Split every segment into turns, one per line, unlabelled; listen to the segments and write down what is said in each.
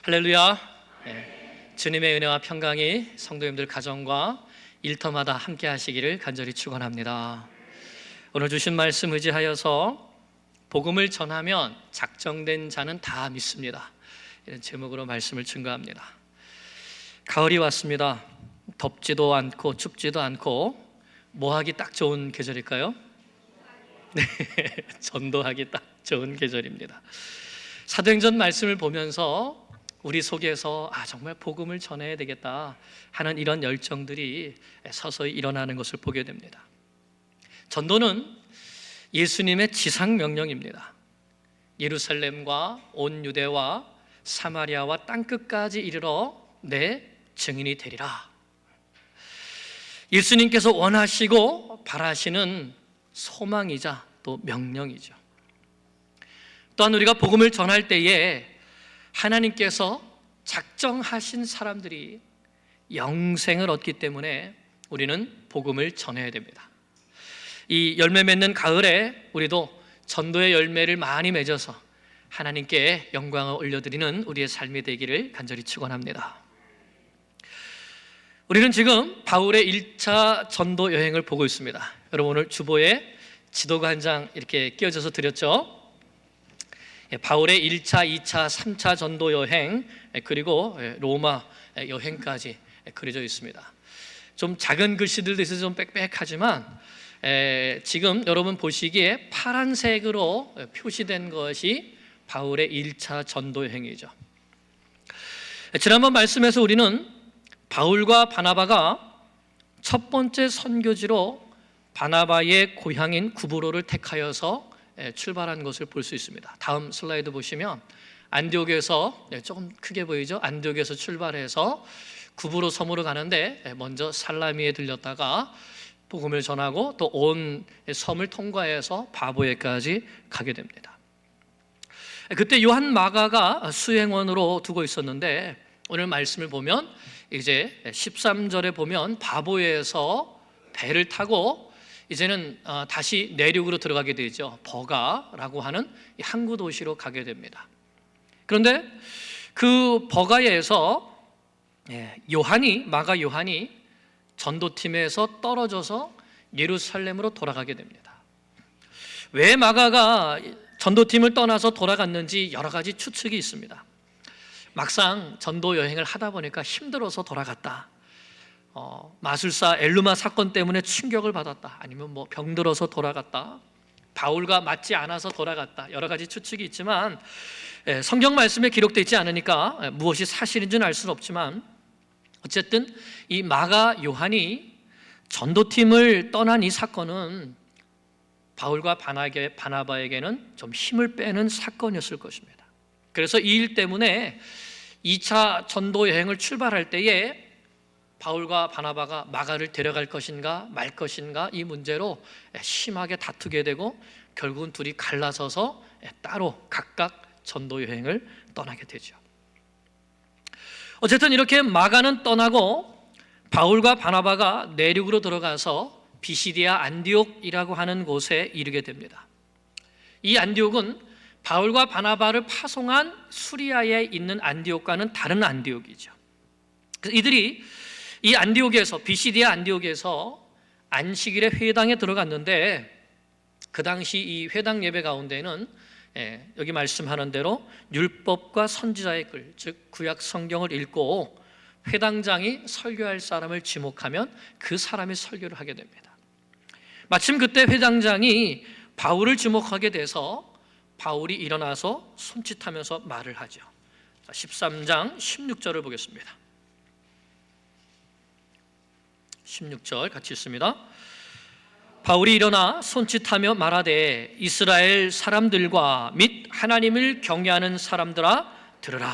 할렐루야. 주님의 은혜와 평강이 성도님들 가정과 일터마다 함께 하시기를 간절히 축원합니다. 오늘 주신 말씀 의지하여서 복음을 전하면 작정된 자는 다 믿습니다, 이런 제목으로 말씀을 증거합니다. 가을이 왔습니다. 덥지도 않고 춥지도 않고 뭐 하기 딱 좋은 계절일까요? 네, 전도하기 딱 좋은 계절입니다. 사도행전 말씀을 보면서 우리 속에서 정말 복음을 전해야 되겠다 하는 이런 열정들이 서서히 일어나는 것을 보게 됩니다. 전도는 예수님의 지상명령입니다. 예루살렘과 온 유대와 사마리아와 땅끝까지 이르러 내 증인이 되리라. 예수님께서 원하시고 바라시는 소망이자 또 명령이죠. 또한 우리가 복음을 전할 때에 하나님께서 작정하신 사람들이 영생을 얻기 때문에 우리는 복음을 전해야 됩니다. 이 열매 맺는 가을에 우리도 전도의 열매를 많이 맺어서 하나님께 영광을 올려드리는 우리의 삶이 되기를 간절히 축원합니다. 우리는 지금 바울의 1차 전도 여행을 보고 있습니다. 여러분, 오늘 주보에 지도가 한 장 이렇게 끼워져서 드렸죠. 바울의 1차, 2차, 3차 전도 여행, 그리고 로마 여행까지 그려져 있습니다. 좀 작은 글씨들도 있어서 좀 빽빽하지만 지금 여러분 보시기에 파란색으로 표시된 것이 바울의 1차 전도 여행이죠. 지난번 말씀에서 우리는 바울과 바나바가 첫 번째 선교지로 바나바의 고향인 구브로를 택하여서 출발한 것을 볼 수 있습니다. 다음 슬라이드 보시면 안디옥에서, 조금 크게 보이죠? 안디옥에서 출발해서 구브로 섬으로 가는데 먼저 살라미에 들렸다가 복음을 전하고 또 온 섬을 통과해서 바보에까지 가게 됩니다. 그때 요한 마가가 수행원으로 두고 있었는데 오늘 말씀을 보면 이제 13절에 보면 바보에서 배를 타고 이제는 다시 내륙으로 들어가게 되죠. 버가라고 하는 항구 도시로 가게 됩니다. 그런데 그 버가에서 마가 요한이 전도팀에서 떨어져서 예루살렘으로 돌아가게 됩니다. 왜 마가가 전도팀을 떠나서 돌아갔는지 여러 가지 추측이 있습니다. 막상 전도 여행을 하다 보니까 힘들어서 돌아갔다, 마술사 엘루마 사건 때문에 충격을 받았다, 아니면 병들어서 돌아갔다, 바울과 맞지 않아서 돌아갔다, 여러 가지 추측이 있지만 성경 말씀에 기록되어 있지 않으니까 무엇이 사실인지는 알 수는 없지만 어쨌든 이 마가 요한이 전도팀을 떠난 이 사건은 바울과 바나바에게는 좀 힘을 빼는 사건이었을 것입니다. 그래서 이 일 때문에 2차 전도 여행을 출발할 때에 바울과 바나바가 마가를 데려갈 것인가 말 것인가 이 문제로 심하게 다투게 되고 결국은 둘이 갈라서서 따로 각각 전도 여행을 떠나게 되죠. 어쨌든 이렇게 마가는 떠나고 바울과 바나바가 내륙으로 들어가서 비시디아 안디옥이라고 하는 곳에 이르게 됩니다. 이 안디옥은 바울과 바나바를 파송한 수리아에 있는 안디옥과는 다른 안디옥이죠. 그래서 이들이 이 안디옥에서, 비시디아 안디옥에서 안식일에 회당에 들어갔는데 그 당시 이 회당 예배 가운데는 여기 말씀하는 대로 율법과 선지자의 글, 즉 구약 성경을 읽고 회당장이 설교할 사람을 지목하면 그 사람이 설교를 하게 됩니다. 마침 그때 회당장이 바울을 지목하게 돼서 바울이 일어나서 손짓하면서 말을 하죠. 13장 16절을 보겠습니다. 16절 같이 읽습니다. 바울이 일어나 손짓하며 말하되 이스라엘 사람들과 및 하나님을 경외하는 사람들아 들으라.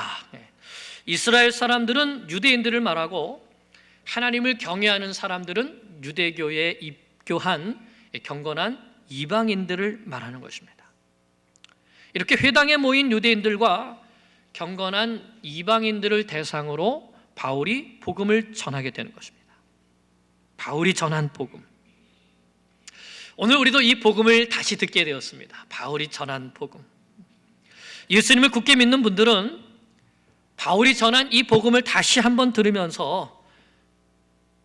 이스라엘 사람들은 유대인들을 말하고 하나님을 경외하는 사람들은 유대교에 입교한 경건한 이방인들을 말하는 것입니다. 이렇게 회당에 모인 유대인들과 경건한 이방인들을 대상으로 바울이 복음을 전하게 되는 것입니다. 바울이 전한 복음. 오늘 우리도 이 복음을 다시 듣게 되었습니다. 바울이 전한 복음. 예수님을 굳게 믿는 분들은 바울이 전한 이 복음을 다시 한번 들으면서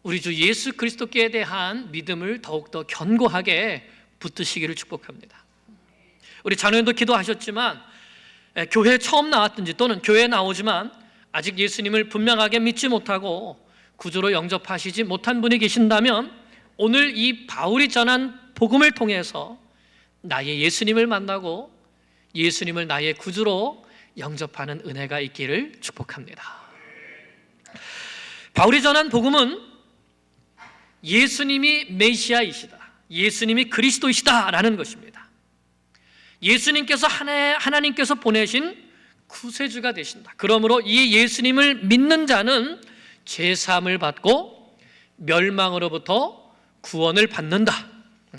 우리 주 예수 그리스도께 대한 믿음을 더욱더 견고하게 붙드시기를 축복합니다. 우리 자녀님도 기도하셨지만 교회에 처음 나왔든지 또는 교회에 나오지만 아직 예수님을 분명하게 믿지 못하고 구주로 영접하시지 못한 분이 계신다면 오늘 이 바울이 전한 복음을 통해서 나의 예수님을 만나고 예수님을 나의 구주로 영접하는 은혜가 있기를 축복합니다. 바울이 전한 복음은 예수님이 메시아이시다, 예수님이 그리스도이시다라는 것입니다. 예수님께서 하나님께서 보내신 구세주가 되신다. 그러므로 이 예수님을 믿는 자는 죄사함을 받고 멸망으로부터 구원을 받는다.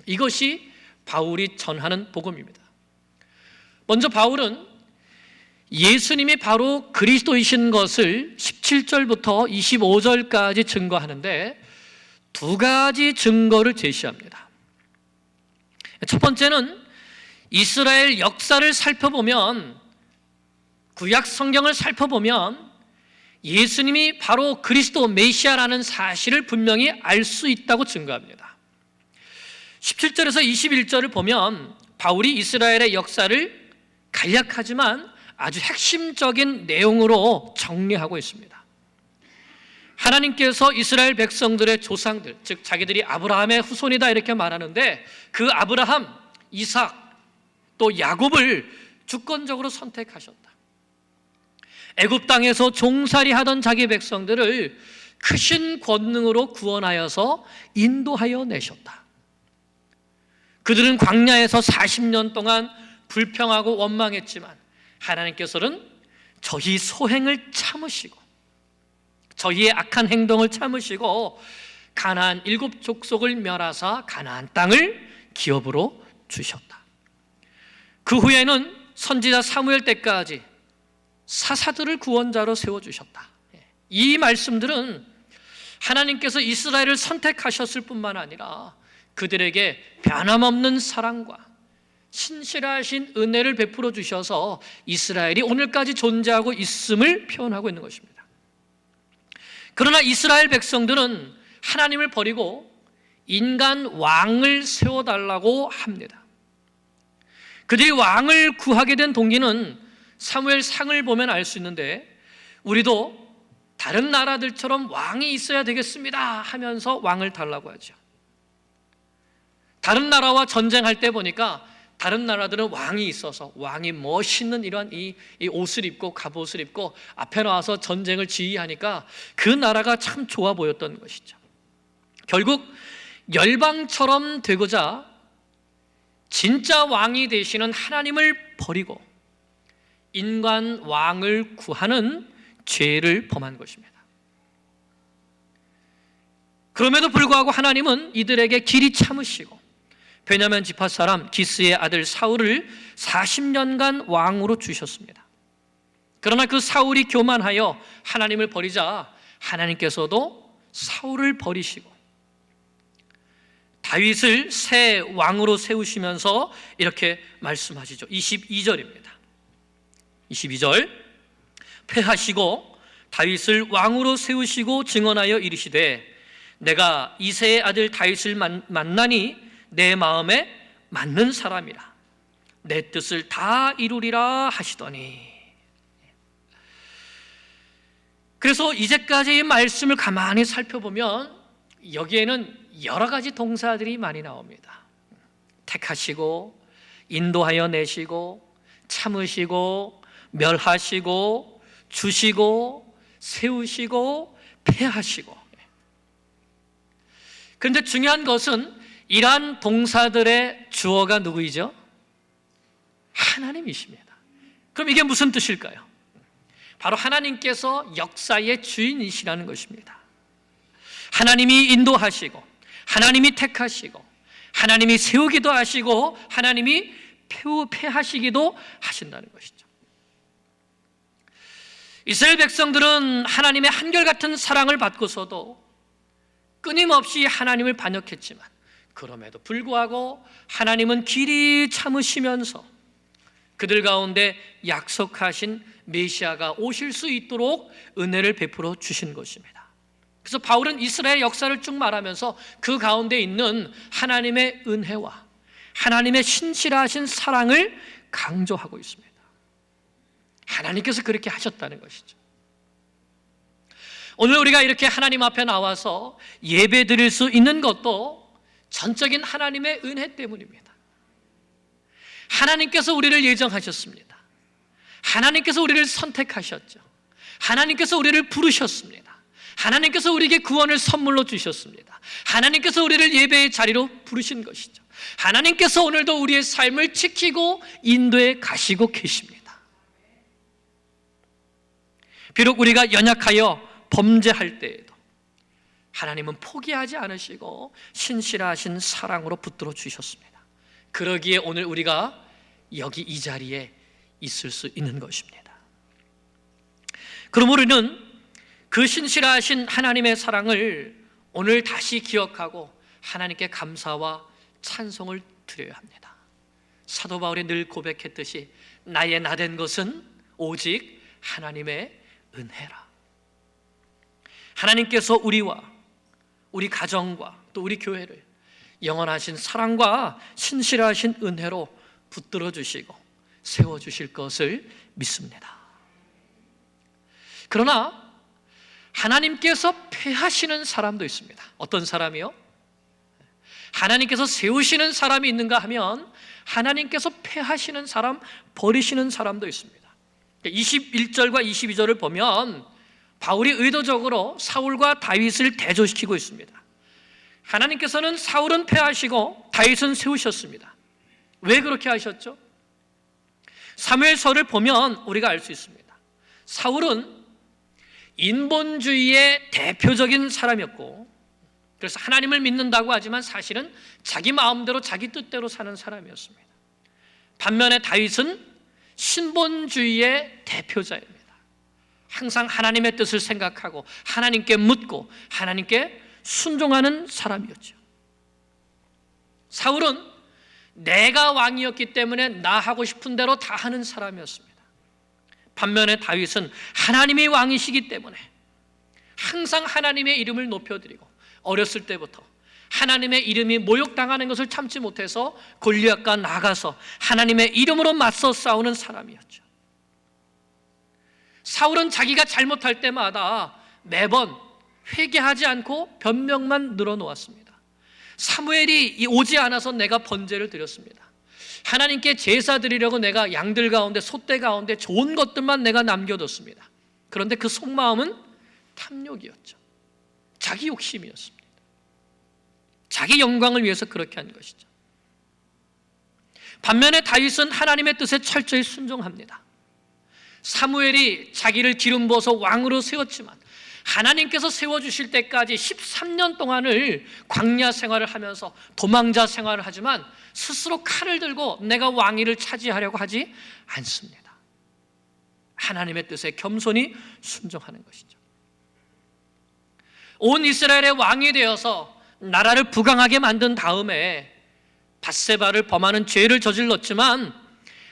이것이 바울이 전하는 복음입니다. 먼저 바울은 예수님이 바로 그리스도이신 것을 17절부터 25절까지 증거하는데 두 가지 증거를 제시합니다. 첫 번째는 이스라엘 역사를 살펴보면, 구약 성경을 살펴보면 예수님이 바로 그리스도 메시아라는 사실을 분명히 알 수 있다고 증거합니다. 17절에서 21절을 보면 바울이 이스라엘의 역사를 간략하지만 아주 핵심적인 내용으로 정리하고 있습니다. 하나님께서 이스라엘 백성들의 조상들, 즉 자기들이 아브라함의 후손이다 이렇게 말하는데 그 아브라함, 이삭, 또 야곱을 주권적으로 선택하셨다. 애굽 땅에서 종살이 하던 자기 백성들을 크신 권능으로 구원하여서 인도하여 내셨다. 그들은 광야에서 40년 동안 불평하고 원망했지만 하나님께서는 저희 소행을 참으시고 저희의 악한 행동을 참으시고 가나안 7 족속을 멸하사 가나안 땅을 기업으로 주셨다. 그 후에는 선지자 사무엘 때까지 사사들을 구원자로 세워주셨다. 이 말씀들은 하나님께서 이스라엘을 선택하셨을 뿐만 아니라 그들에게 변함없는 사랑과 신실하신 은혜를 베풀어 주셔서 이스라엘이 오늘까지 존재하고 있음을 표현하고 있는 것입니다. 그러나 이스라엘 백성들은 하나님을 버리고 인간 왕을 세워달라고 합니다. 그들이 왕을 구하게 된 동기는 사무엘상을 보면 알 수 있는데 우리도 다른 나라들처럼 왕이 있어야 되겠습니다 하면서 왕을 달라고 하죠. 다른 나라와 전쟁할 때 보니까 다른 나라들은 왕이 있어서 왕이 멋있는 이러한 이 옷을 입고 갑옷을 입고 앞에 나와서 전쟁을 지휘하니까 그 나라가 참 좋아 보였던 것이죠. 결국 열방처럼 되고자 진짜 왕이 되시는 하나님을 버리고 인간 왕을 구하는 죄를 범한 것입니다. 그럼에도 불구하고 하나님은 이들에게 길이 참으시고 베냐민 지파 사람 기스의 아들 사울을 40년간 왕으로 주셨습니다. 그러나 그 사울이 교만하여 하나님을 버리자 하나님께서도 사울을 버리시고 다윗을 새 왕으로 세우시면서 이렇게 말씀하시죠. 22절입니다. 22절 패하시고 다윗을 왕으로 세우시고 증언하여 이르시되 내가 이새의 아들 다윗을 만나니 내 마음에 맞는 사람이라 내 뜻을 다 이루리라 하시더니. 그래서 이제까지 이 말씀을 가만히 살펴보면 여기에는 여러 가지 동사들이 많이 나옵니다. 택하시고 인도하여 내시고 참으시고 멸하시고 주시고 세우시고 패하시고. 그런데 중요한 것은 이러한 동사들의 주어가 누구이죠? 하나님이십니다. 그럼 이게 무슨 뜻일까요? 바로 하나님께서 역사의 주인이시라는 것입니다. 하나님이 인도하시고 하나님이 택하시고 하나님이 세우기도 하시고 하나님이 패하시기도 하신다는 것이죠. 이스라엘 백성들은 하나님의 한결같은 사랑을 받고서도 끊임없이 하나님을 반역했지만 그럼에도 불구하고 하나님은 길이 참으시면서 그들 가운데 약속하신 메시아가 오실 수 있도록 은혜를 베풀어 주신 것입니다. 그래서 바울은 이스라엘 역사를 쭉 말하면서 그 가운데 있는 하나님의 은혜와 하나님의 신실하신 사랑을 강조하고 있습니다. 하나님께서 그렇게 하셨다는 것이죠. 오늘 우리가 이렇게 하나님 앞에 나와서 예배 드릴 수 있는 것도 전적인 하나님의 은혜 때문입니다. 하나님께서 우리를 예정하셨습니다. 하나님께서 우리를 선택하셨죠. 하나님께서 우리를 부르셨습니다. 하나님께서 우리에게 구원을 선물로 주셨습니다. 하나님께서 우리를 예배의 자리로 부르신 것이죠. 하나님께서 오늘도 우리의 삶을 지키고 인도해 가시고 계십니다. 비록 우리가 연약하여 범죄할 때에도 하나님은 포기하지 않으시고 신실하신 사랑으로 붙들어 주셨습니다. 그러기에 오늘 우리가 여기 이 자리에 있을 수 있는 것입니다. 그럼 우리는 그 신실하신 하나님의 사랑을 오늘 다시 기억하고 하나님께 감사와 찬송을 드려야 합니다. 사도 바울이 늘 고백했듯이 나의 나된 것은 오직 하나님의 은혜라. 하나님께서 우리와 우리 가정과 또 우리 교회를 영원하신 사랑과 신실하신 은혜로 붙들어 주시고 세워 주실 것을 믿습니다. 그러나 하나님께서 패하시는 사람도 있습니다. 어떤 사람이요? 하나님께서 세우시는 사람이 있는가 하면 하나님께서 패하시는 사람, 버리시는 사람도 있습니다. 21절과 22절을 보면 바울이 의도적으로 사울과 다윗을 대조시키고 있습니다. 하나님께서는 사울은 패하시고 다윗은 세우셨습니다. 왜 그렇게 하셨죠? 사무엘서를 보면 우리가 알 수 있습니다. 사울은 인본주의의 대표적인 사람이었고, 그래서 하나님을 믿는다고 하지만 사실은 자기 마음대로 자기 뜻대로 사는 사람이었습니다. 반면에 다윗은 신본주의의 대표자입니다. 항상 하나님의 뜻을 생각하고 하나님께 묻고 하나님께 순종하는 사람이었죠. 사울은 내가 왕이었기 때문에 나 하고 싶은 대로 다 하는 사람이었습니다. 반면에 다윗은 하나님이 왕이시기 때문에 항상 하나님의 이름을 높여드리고 어렸을 때부터 하나님의 이름이 모욕당하는 것을 참지 못해서 골리앗과 나가서 하나님의 이름으로 맞서 싸우는 사람이었죠. 사울은 자기가 잘못할 때마다 매번 회개하지 않고 변명만 늘어놓았습니다. 사무엘이 오지 않아서 내가 번제를 드렸습니다. 하나님께 제사 드리려고 내가 양들 가운데 소떼 가운데 좋은 것들만 내가 남겨뒀습니다. 그런데 그 속마음은 탐욕이었죠. 자기 욕심이었습니다. 자기 영광을 위해서 그렇게 한 것이죠. 반면에 다윗은 하나님의 뜻에 철저히 순종합니다. 사무엘이 자기를 기름 부어서 왕으로 세웠지만 하나님께서 세워주실 때까지 13년 동안을 광야 생활을 하면서 도망자 생활을 하지만 스스로 칼을 들고 내가 왕위를 차지하려고 하지 않습니다. 하나님의 뜻에 겸손히 순종하는 것이죠. 온 이스라엘의 왕이 되어서 나라를 부강하게 만든 다음에 밧세바를 범하는 죄를 저질렀지만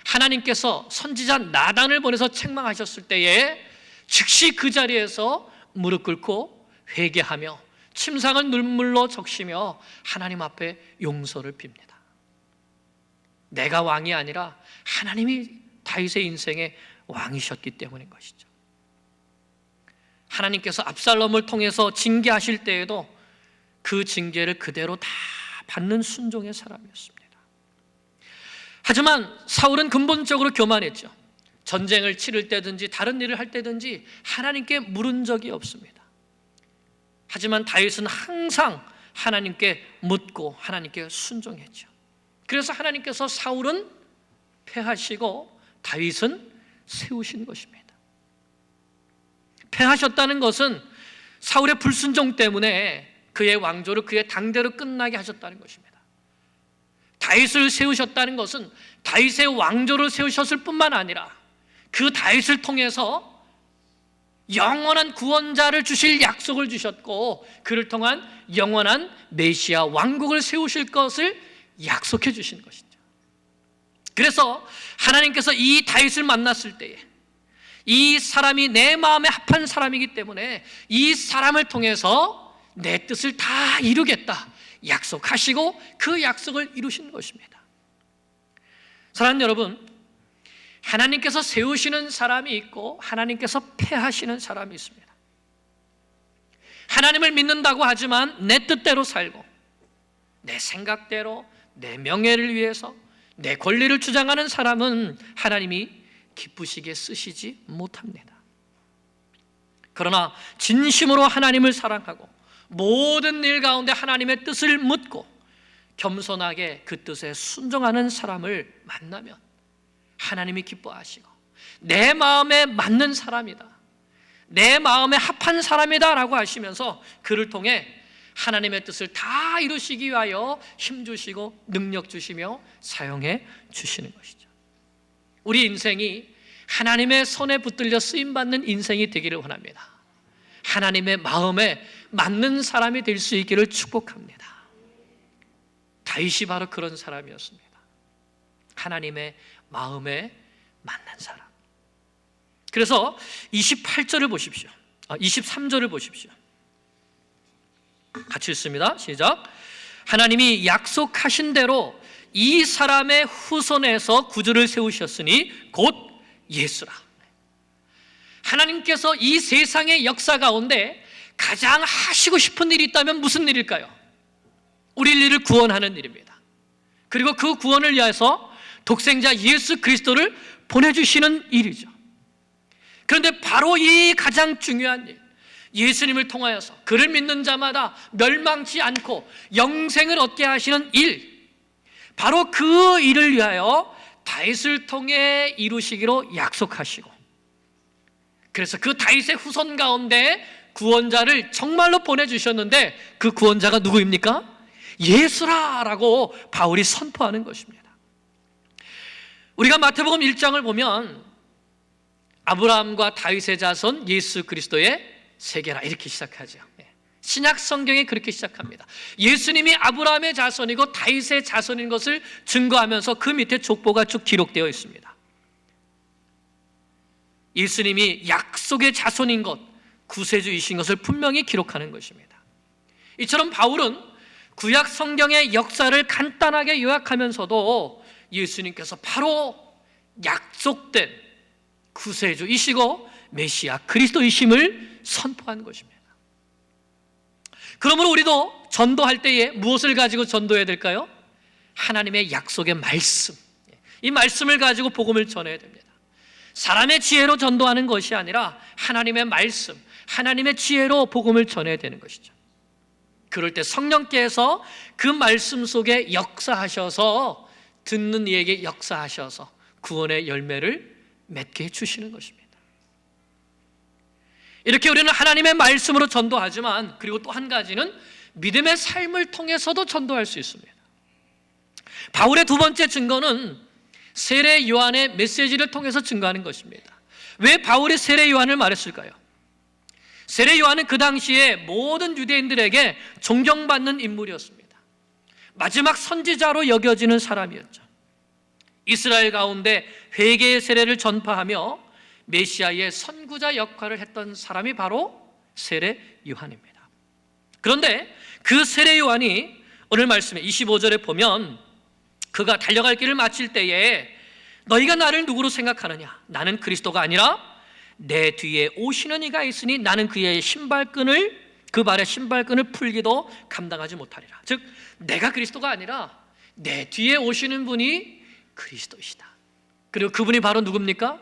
하나님께서 선지자 나단을 보내서 책망하셨을 때에 즉시 그 자리에서 무릎 꿇고 회개하며 침상을 눈물로 적시며 하나님 앞에 용서를 빕니다. 내가 왕이 아니라 하나님이 다윗의 인생의 왕이셨기 때문인 것이죠. 하나님께서 압살롬을 통해서 징계하실 때에도 그 징계를 그대로 다 받는 순종의 사람이었습니다. 하지만 사울은 근본적으로 교만했죠. 전쟁을 치를 때든지 다른 일을 할 때든지 하나님께 물은 적이 없습니다. 하지만 다윗은 항상 하나님께 묻고 하나님께 순종했죠. 그래서 하나님께서 사울은 패하시고 다윗은 세우신 것입니다. 패하셨다는 것은 사울의 불순종 때문에 그의 왕조를 그의 당대로 끝나게 하셨다는 것입니다. 다윗을 세우셨다는 것은 다윗의 왕조를 세우셨을 뿐만 아니라 그 다윗을 통해서 영원한 구원자를 주실 약속을 주셨고 그를 통한 영원한 메시아 왕국을 세우실 것을 약속해 주신 것이죠. 그래서 하나님께서 이 다윗을 만났을 때에 이 사람이 내 마음에 합한 사람이기 때문에 이 사람을 통해서 내 뜻을 다 이루겠다 약속하시고 그 약속을 이루신 것입니다. 사랑하는 여러분, 하나님께서 세우시는 사람이 있고 하나님께서 폐하시는 사람이 있습니다. 하나님을 믿는다고 하지만 내 뜻대로 살고 내 생각대로 내 명예를 위해서 내 권리를 주장하는 사람은 하나님이 기쁘시게 쓰시지 못합니다. 그러나 진심으로 하나님을 사랑하고 모든 일 가운데 하나님의 뜻을 묻고 겸손하게 그 뜻에 순종하는 사람을 만나면 하나님이 기뻐하시고 내 마음에 맞는 사람이다, 내 마음에 합한 사람이다 라고 하시면서 그를 통해 하나님의 뜻을 다 이루시기 위하여 힘주시고 능력 주시며 사용해 주시는 것이죠. 우리 인생이 하나님의 손에 붙들려 쓰임받는 인생이 되기를 원합니다. 하나님의 마음에 맞는 사람이 될 수 있기를 축복합니다. 다윗이 바로 그런 사람이었습니다. 하나님의 마음에 맞는 사람. 그래서 28절을 보십시오. 23절을 보십시오. 같이 읽습니다. 시작. 하나님이 약속하신 대로 이 사람의 후손에서 구주를 세우셨으니 곧 예수라. 하나님께서 이 세상의 역사 가운데 가장 하시고 싶은 일이 있다면 무슨 일일까요? 우리를 구원하는 일입니다. 그리고 그 구원을 위해서 독생자 예수 그리스도를 보내주시는 일이죠. 그런데 바로 이 가장 중요한 일, 예수님을 통하여서 그를 믿는 자마다 멸망치 않고 영생을 얻게 하시는 일, 바로 그 일을 위하여 다윗을 통해 이루시기로 약속하시고, 그래서 그 다윗의 후손 가운데 구원자를 정말로 보내주셨는데 그 구원자가 누구입니까? 예수라라고 바울이 선포하는 것입니다. 우리가 마태복음 1장을 보면 아브라함과 다윗의 자손 예수 그리스도의 세계라 이렇게 시작하죠. 신약 성경이 그렇게 시작합니다. 예수님이 아브라함의 자손이고 다윗의 자손인 것을 증거하면서 그 밑에 족보가 쭉 기록되어 있습니다. 예수님이 약속의 자손인 것, 구세주이신 것을 분명히 기록하는 것입니다. 이처럼 바울은 구약 성경의 역사를 간단하게 요약하면서도 예수님께서 바로 약속된 구세주이시고 메시아 그리스도이심을 선포한 것입니다. 그러므로 우리도 전도할 때에 무엇을 가지고 전도해야 될까요? 하나님의 약속의 말씀, 이 말씀을 가지고 복음을 전해야 됩니다. 사람의 지혜로 전도하는 것이 아니라 하나님의 말씀, 하나님의 지혜로 복음을 전해야 되는 것이죠. 그럴 때 성령께서 그 말씀 속에 역사하셔서 듣는 이에게 역사하셔서 구원의 열매를 맺게 해주시는 것입니다. 이렇게 우리는 하나님의 말씀으로 전도하지만, 그리고 또 한 가지는 믿음의 삶을 통해서도 전도할 수 있습니다. 바울의 두 번째 증거는 세례 요한의 메시지를 통해서 증거하는 것입니다. 왜 바울이 세례 요한을 말했을까요? 세례 요한은 그 당시에 모든 유대인들에게 존경받는 인물이었습니다. 마지막 선지자로 여겨지는 사람이었죠. 이스라엘 가운데 회개의 세례를 전파하며 메시아의 선구자 역할을 했던 사람이 바로 세례 요한입니다. 그런데 그 세례 요한이 오늘 말씀에 25절에 보면 그가 달려갈 길을 마칠 때에 너희가 나를 누구로 생각하느냐? 나는 그리스도가 아니라 내 뒤에 오시는 이가 있으니 나는 그의 그 발의 신발끈을 풀기도 감당하지 못하리라. 즉 내가 그리스도가 아니라 내 뒤에 오시는 분이 그리스도이시다. 그리고 그분이 바로 누굽니까?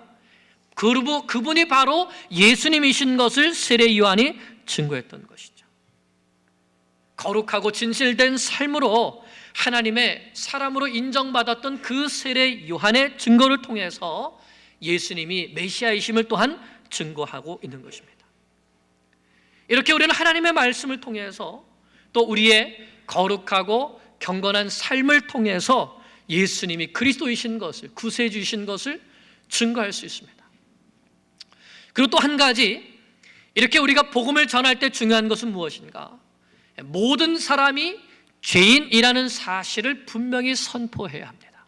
그분이 바로 예수님이신 것을 세례 요한이 증거했던 것이죠. 거룩하고 진실된 삶으로 하나님의 사람으로 인정받았던 그 세례 요한의 증거를 통해서 예수님이 메시아이심을 또한 증거하고 있는 것입니다. 이렇게 우리는 하나님의 말씀을 통해서 또 우리의 거룩하고 경건한 삶을 통해서 예수님이 그리스도이신 것을, 구세주이신 것을 증거할 수 있습니다. 그리고 또 한 가지, 이렇게 우리가 복음을 전할 때 중요한 것은 무엇인가? 모든 사람이 죄인이라는 사실을 분명히 선포해야 합니다.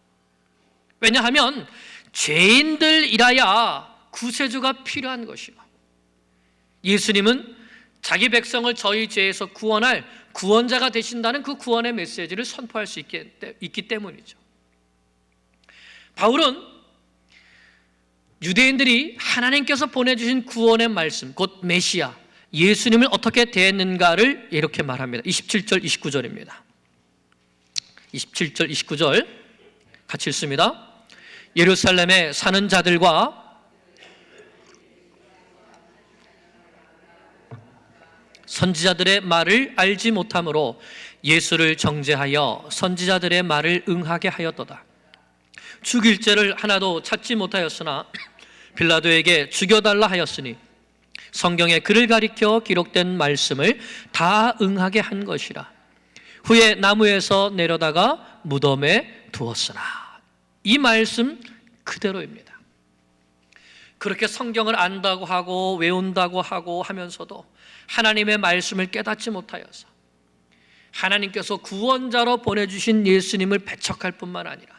왜냐하면 죄인들이라야 구세주가 필요한 것이고, 예수님은 자기 백성을 저희 죄에서 구원할 구원자가 되신다는 그 구원의 메시지를 선포할 수 있기 때문이죠. 바울은 유대인들이 하나님께서 보내주신 구원의 말씀, 곧 메시아 예수님을 어떻게 대했는가를 이렇게 말합니다. 27절 29절입니다 27절 29절 같이 읽습니다. 예루살렘에 사는 자들과 선지자들의 말을 알지 못함으로 예수를 정죄하여 선지자들의 말을 응하게 하였도다. 죽일 죄를 하나도 찾지 못하였으나 빌라도에게 죽여달라 하였으니 성경에 그를 가리켜 기록된 말씀을 다 응하게 한 것이라. 후에 나무에서 내려다가 무덤에 두었으나. 이 말씀 그대로입니다. 그렇게 성경을 안다고 하고 외운다고 하고 하면서도 하나님의 말씀을 깨닫지 못하여서 하나님께서 구원자로 보내주신 예수님을 배척할 뿐만 아니라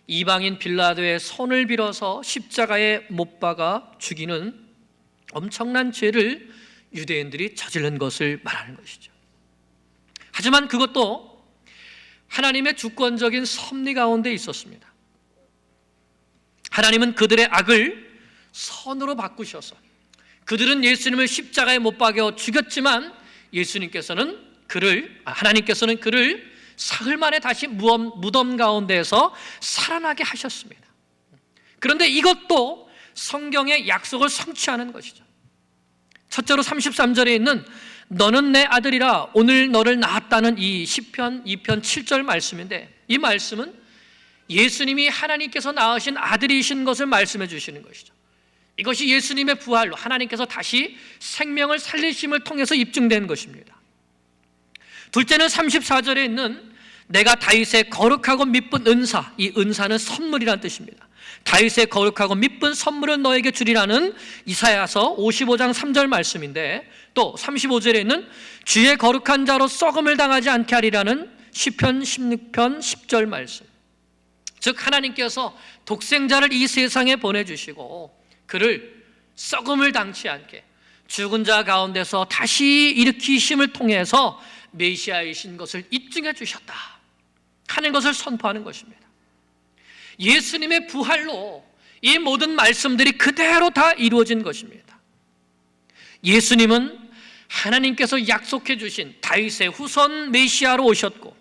이방인 빌라도의 손을 빌어서 십자가에 못 박아 죽이는 엄청난 죄를 유대인들이 저지른 것을 말하는 것이죠. 하지만 그것도 하나님의 주권적인 섭리 가운데 있었습니다. 하나님은 그들의 악을 선으로 바꾸셔서 그들은 예수님을 십자가에 못 박여 죽였지만 하나님께서는 그를 사흘 만에 다시 무덤 가운데에서 살아나게 하셨습니다. 그런데 이것도 성경의 약속을 성취하는 것이죠. 첫째로 33절에 있는 너는 내 아들이라 오늘 너를 낳았다는 이 시편 2편 7절 말씀인데, 이 말씀은 예수님이 하나님께서 낳으신 아들이신 것을 말씀해 주시는 것이죠. 이것이 예수님의 부활로 하나님께서 다시 생명을 살리심을 통해서 입증된 것입니다. 둘째는 34절에 있는 내가 다윗의 거룩하고 미쁜 은사, 이 은사는 선물이라는 뜻입니다. 다윗의 거룩하고 미쁜 선물을 너에게 주리라는 이사야서 55장 3절 말씀인데, 또 35절에 있는 주의 거룩한 자로 썩음을 당하지 않게 하리라는 시편 16편 10절 말씀. 즉 하나님께서 독생자를 이 세상에 보내주시고 그를 썩음을 당치 않게 죽은 자 가운데서 다시 일으키심을 통해서 메시아이신 것을 입증해 주셨다 하는 것을 선포하는 것입니다. 예수님의 부활로 이 모든 말씀들이 그대로 다 이루어진 것입니다. 예수님은 하나님께서 약속해 주신 다윗의 후손 메시아로 오셨고,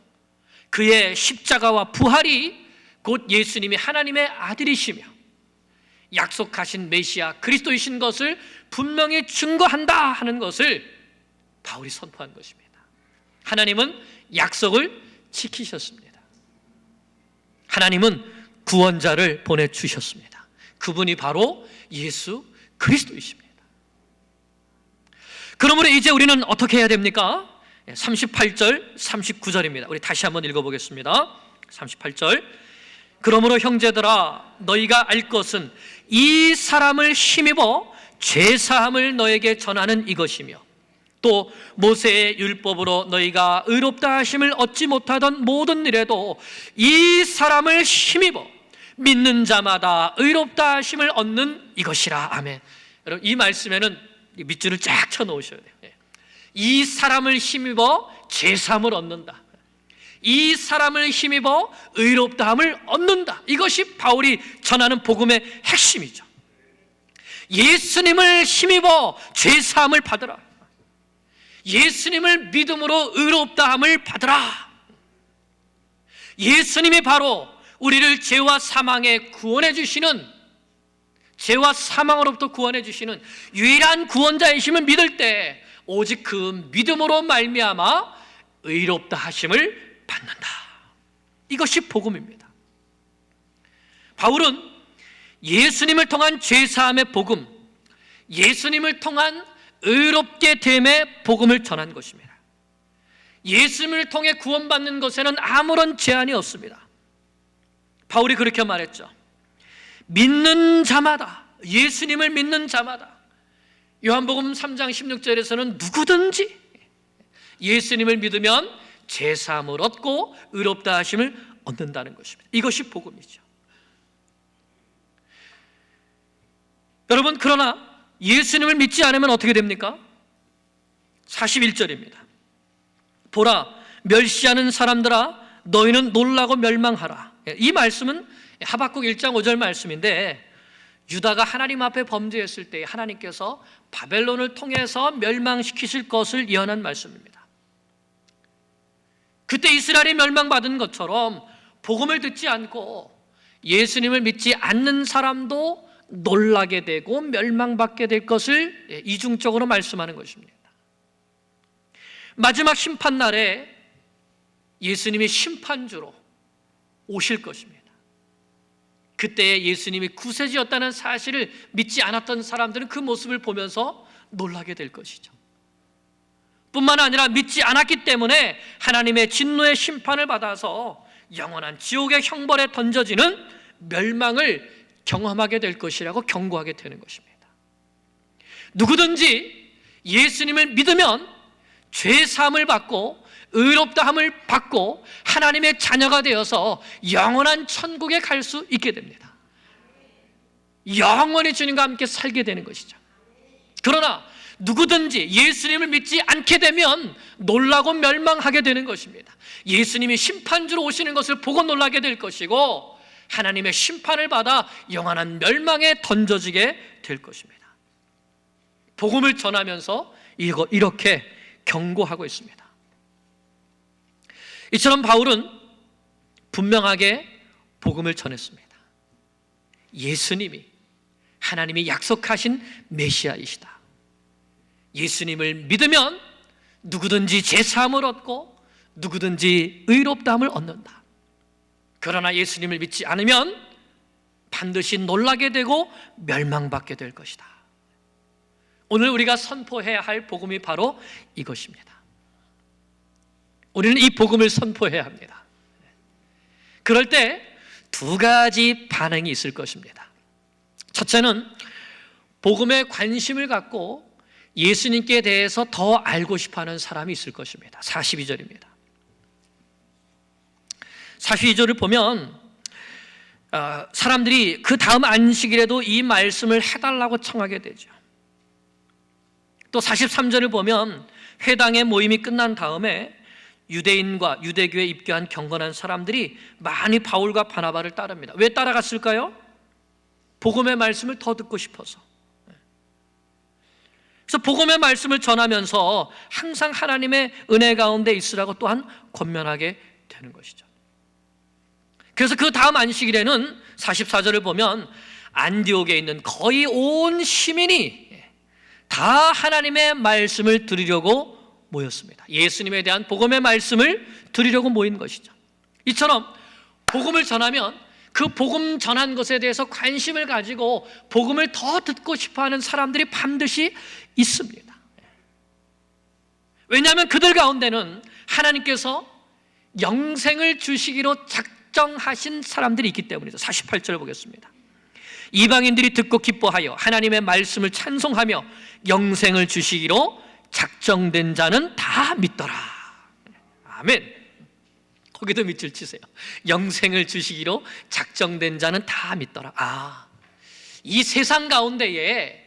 그의 십자가와 부활이 곧 예수님이 하나님의 아들이시며 약속하신 메시아 그리스도이신 것을 분명히 증거한다 하는 것을 바울이 선포한 것입니다. 하나님은 약속을 지키셨습니다. 하나님은 구원자를 보내주셨습니다. 그분이 바로 예수 그리스도이십니다. 그러므로 이제 우리는 어떻게 해야 됩니까? 38절 39절입니다 우리 다시 한번 읽어보겠습니다. 38절 그러므로 형제들아 너희가 알 것은 이 사람을 힘입어 죄사함을 너에게 전하는 이것이며, 또 모세의 율법으로 너희가 의롭다 하심을 얻지 못하던 모든 일에도 이 사람을 힘입어 믿는 자마다 의롭다 하심을 얻는 이것이라. 아멘. 여러분 이 말씀에는 밑줄을 쫙 쳐놓으셔야 돼요. 이 사람을 힘입어 죄사함을 얻는다, 이 사람을 힘입어 의롭다함을 얻는다. 이것이 바울이 전하는 복음의 핵심이죠. 예수님을 힘입어 죄사함을 받으라, 예수님을 믿음으로 의롭다함을 받으라. 예수님이 바로 우리를 죄와 사망에 구원해 주시는, 죄와 사망으로부터 구원해 주시는 유일한 구원자이심을 믿을 때 오직 그 믿음으로 말미암아 의롭다 하심을 받는다. 이것이 복음입니다. 바울은 예수님을 통한 죄사함의 복음, 예수님을 통한 의롭게 됨의 복음을 전한 것입니다. 예수님을 통해 구원받는 것에는 아무런 제한이 없습니다. 바울이 그렇게 말했죠. 믿는 자마다, 예수님을 믿는 자마다, 요한복음 3장 16절에서는 누구든지 예수님을 믿으면 죄사함을 얻고 의롭다 하심을 얻는다는 것입니다. 이것이 복음이죠. 여러분, 그러나 예수님을 믿지 않으면 어떻게 됩니까? 41절입니다. 보라, 멸시하는 사람들아, 너희는 놀라고 멸망하라. 이 말씀은 하박국 1장 5절 말씀인데, 유다가 하나님 앞에 범죄했을 때 하나님께서 바벨론을 통해서 멸망시키실 것을 예언한 말씀입니다. 그때 이스라엘이 멸망받은 것처럼 복음을 듣지 않고 예수님을 믿지 않는 사람도 놀라게 되고 멸망받게 될 것을 이중적으로 말씀하는 것입니다. 마지막 심판날에 예수님이 심판주로 오실 것입니다. 그때 예수님이 구세주였다는 사실을 믿지 않았던 사람들은 그 모습을 보면서 놀라게 될 것이죠. 뿐만 아니라 믿지 않았기 때문에 하나님의 진노의 심판을 받아서 영원한 지옥의 형벌에 던져지는 멸망을 경험하게 될 것이라고 경고하게 되는 것입니다. 누구든지 예수님을 믿으면 죄 사함을 받고 의롭다함을 받고 하나님의 자녀가 되어서 영원한 천국에 갈 수 있게 됩니다. 영원히 주님과 함께 살게 되는 것이죠. 그러나 누구든지 예수님을 믿지 않게 되면 놀라고 멸망하게 되는 것입니다. 예수님이 심판주로 오시는 것을 보고 놀라게 될 것이고 하나님의 심판을 받아 영원한 멸망에 던져지게 될 것입니다. 복음을 전하면서 이렇게 경고하고 있습니다. 이처럼 바울은 분명하게 복음을 전했습니다. 예수님이 하나님이 약속하신 메시아이시다. 예수님을 믿으면 누구든지 제사함을 얻고 누구든지 의롭다함을 얻는다. 그러나 예수님을 믿지 않으면 반드시 놀라게 되고 멸망받게 될 것이다. 오늘 우리가 선포해야 할 복음이 바로 이것입니다. 우리는 이 복음을 선포해야 합니다. 그럴 때 두 가지 반응이 있을 것입니다. 첫째는 복음에 관심을 갖고 예수님께 대해서 더 알고 싶어하는 사람이 있을 것입니다. 42절입니다. 42절을 보면 사람들이 그 다음 안식일에도 이 말씀을 해달라고 청하게 되죠. 또 43절을 보면 회당의 모임이 끝난 다음에 유대인과 유대교에 입교한 경건한 사람들이 많이 바울과 바나바를 따릅니다. 왜 따라갔을까요? 복음의 말씀을 더 듣고 싶어서. 그래서 복음의 말씀을 전하면서 항상 하나님의 은혜 가운데 있으라고 또한 권면하게 되는 것이죠. 그래서 그 다음 안식일에는 44절을 보면 안디옥에 있는 거의 온 시민이 다 하나님의 말씀을 들으려고 모였습니다. 예수님에 대한 복음의 말씀을 들으려고 모인 것이죠. 이처럼 복음을 전하면 그 복음 전한 것에 대해서 관심을 가지고 복음을 더 듣고 싶어하는 사람들이 반드시 있습니다. 왜냐하면 그들 가운데는 하나님께서 영생을 주시기로 작정하신 사람들이 있기 때문이죠. 48절 보겠습니다. 이방인들이 듣고 기뻐하여 하나님의 말씀을 찬송하며 영생을 주시기로 작정된 자는 다 믿더라. 아멘. 거기도 밑줄 치세요. 영생을 주시기로 작정된 자는 다 믿더라. 이 세상 가운데에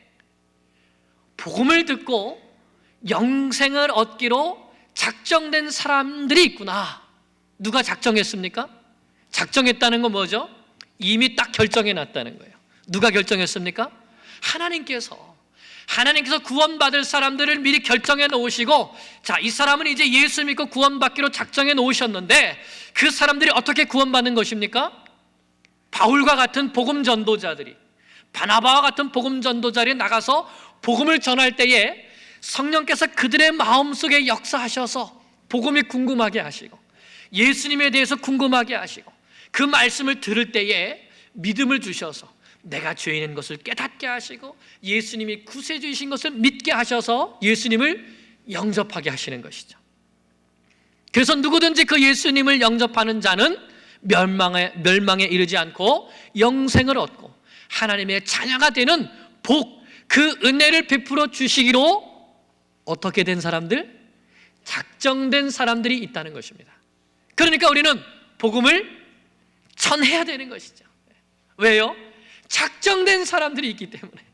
복음을 듣고 영생을 얻기로 작정된 사람들이 있구나. 누가 작정했습니까? 작정했다는 건 뭐죠? 이미 딱 결정해 놨다는 거예요. 누가 결정했습니까? 하나님께서 구원받을 사람들을 미리 결정해 놓으시고, 자, 이 사람은 이제 예수 믿고 구원받기로 작정해 놓으셨는데 그 사람들이 어떻게 구원받는 것입니까? 바울과 같은 복음 전도자들이, 바나바와 같은 복음 전도자들이 나가서 복음을 전할 때에 성령께서 그들의 마음속에 역사하셔서 복음이 궁금하게 하시고 예수님에 대해서 궁금하게 하시고 그 말씀을 들을 때에 믿음을 주셔서 내가 죄인인 것을 깨닫게 하시고 예수님이 구세주이신 것을 믿게 하셔서 예수님을 영접하게 하시는 것이죠. 그래서 누구든지 그 예수님을 영접하는 자는 멸망에 이르지 않고 영생을 얻고 하나님의 자녀가 되는 복, 그 은혜를 베풀어 주시기로 어떻게 된 사람들? 작정된 사람들이 있다는 것입니다. 그러니까 우리는 복음을 전해야 되는 것이죠. 왜요? 작정된 사람들이 있기 때문에.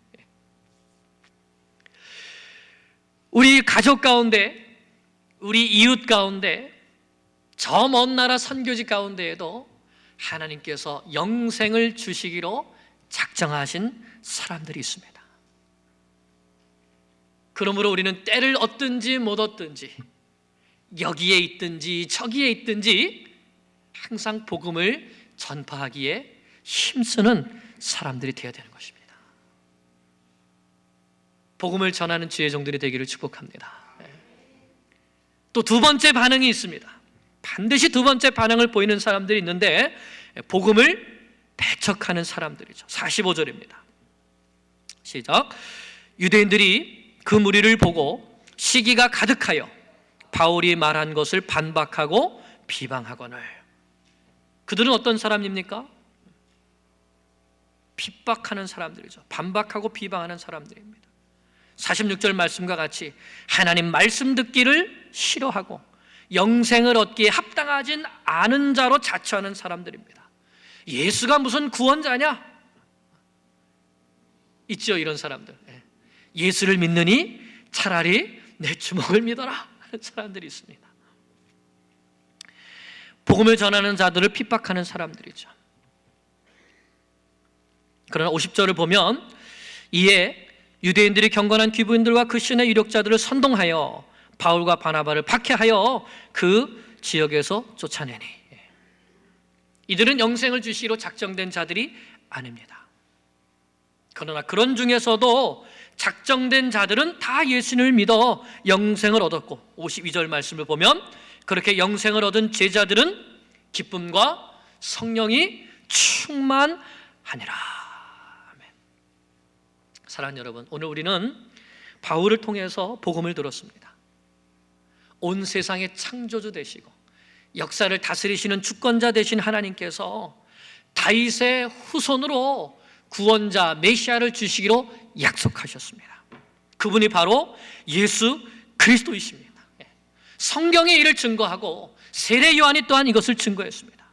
우리 가족 가운데, 우리 이웃 가운데, 저 먼 나라 선교지 가운데에도 하나님께서 영생을 주시기로 작정하신 사람들이 있습니다. 그러므로 우리는 때를 얻든지 못 얻든지, 여기에 있든지 저기에 있든지 항상 복음을 전파하기에 힘쓰는 사람들이 되어야 되는 것입니다. 복음을 전하는 지혜 종들이 되기를 축복합니다. 또 두 번째 반응이 있습니다. 반드시 두 번째 반응을 보이는 사람들이 있는데, 복음을 배척하는 사람들이죠. 45절입니다. 시작. 유대인들이 그 무리를 보고 시기가 가득하여 바울이 말한 것을 반박하고 비방하거늘. 그들은 어떤 사람입니까? 핍박하는 사람들이죠. 반박하고 비방하는 사람들입니다. 46절 말씀과 같이 하나님 말씀 듣기를 싫어하고 영생을 얻기에 합당하진 않은 자로 자처하는 사람들입니다. 예수가 무슨 구원자냐? 있죠, 이런 사람들. 예수를 믿느니 차라리 내 주먹을 믿어라 하는 사람들이 있습니다. 복음을 전하는 자들을 핍박하는 사람들이죠. 그러나 50절을 보면 이에 유대인들이 경건한 귀부인들과 그 신의 유력자들을 선동하여 바울과 바나바를 박해하여 그 지역에서 쫓아내니, 이들은 영생을 주시기로 작정된 자들이 아닙니다. 그러나 그런 중에서도 작정된 자들은 다 예수님을 믿어 영생을 얻었고, 52절 말씀을 보면 그렇게 영생을 얻은 제자들은 기쁨과 성령이 충만하니라. 아멘. 사랑하는 여러분, 오늘 우리는 바울을 통해서 복음을 들었습니다. 온 세상의 창조주 되시고 역사를 다스리시는 주권자 되신 하나님께서 다윗의 후손으로 구원자 메시아를 주시기로 약속하셨습니다. 그분이 바로 예수 그리스도이십니다. 성경이 이를 증거하고 세례 요한이 또한 이것을 증거했습니다.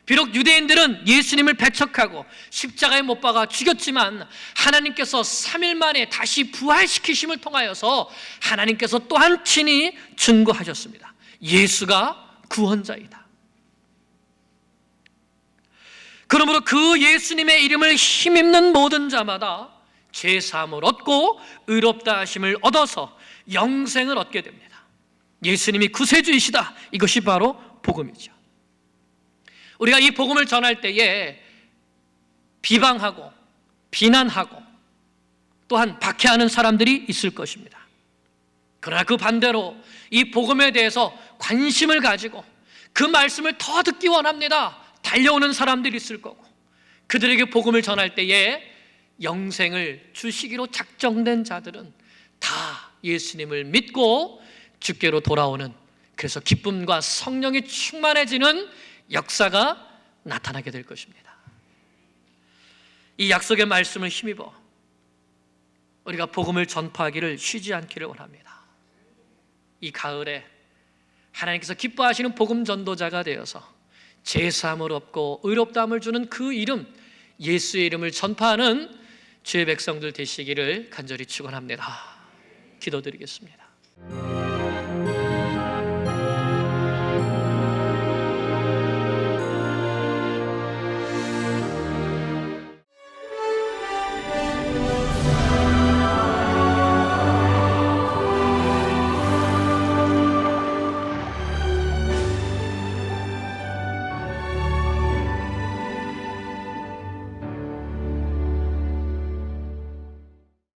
비록 유대인들은 예수님을 배척하고 십자가에 못 박아 죽였지만 하나님께서 3일 만에 다시 부활시키심을 통하여서 하나님께서 또한 친히 증거하셨습니다. 예수가 구원자이다. 그러므로 그 예수님의 이름을 힘입는 모든 자마다 죄 사함을 얻고 의롭다 하심을 얻어서 영생을 얻게 됩니다. 예수님이 구세주이시다. 이것이 바로 복음이죠. 우리가 이 복음을 전할 때에 비방하고 비난하고 또한 박해하는 사람들이 있을 것입니다. 그러나 그 반대로 이 복음에 대해서 관심을 가지고 그 말씀을 더 듣기 원합니다. 달려오는 사람들이 있을 거고, 그들에게 복음을 전할 때에 영생을 주시기로 작정된 자들은 다 예수님을 믿고 주께로 돌아오는, 그래서 기쁨과 성령이 충만해지는 역사가 나타나게 될 것입니다. 이 약속의 말씀을 힘입어 우리가 복음을 전파하기를 쉬지 않기를 원합니다. 이 가을에 하나님께서 기뻐하시는 복음 전도자가 되어서 죄사함을 얻고 의롭다함을 주는 그 이름, 예수의 이름을 전파하는 주의 백성들 되시기를 간절히 축원합니다. 기도드리겠습니다.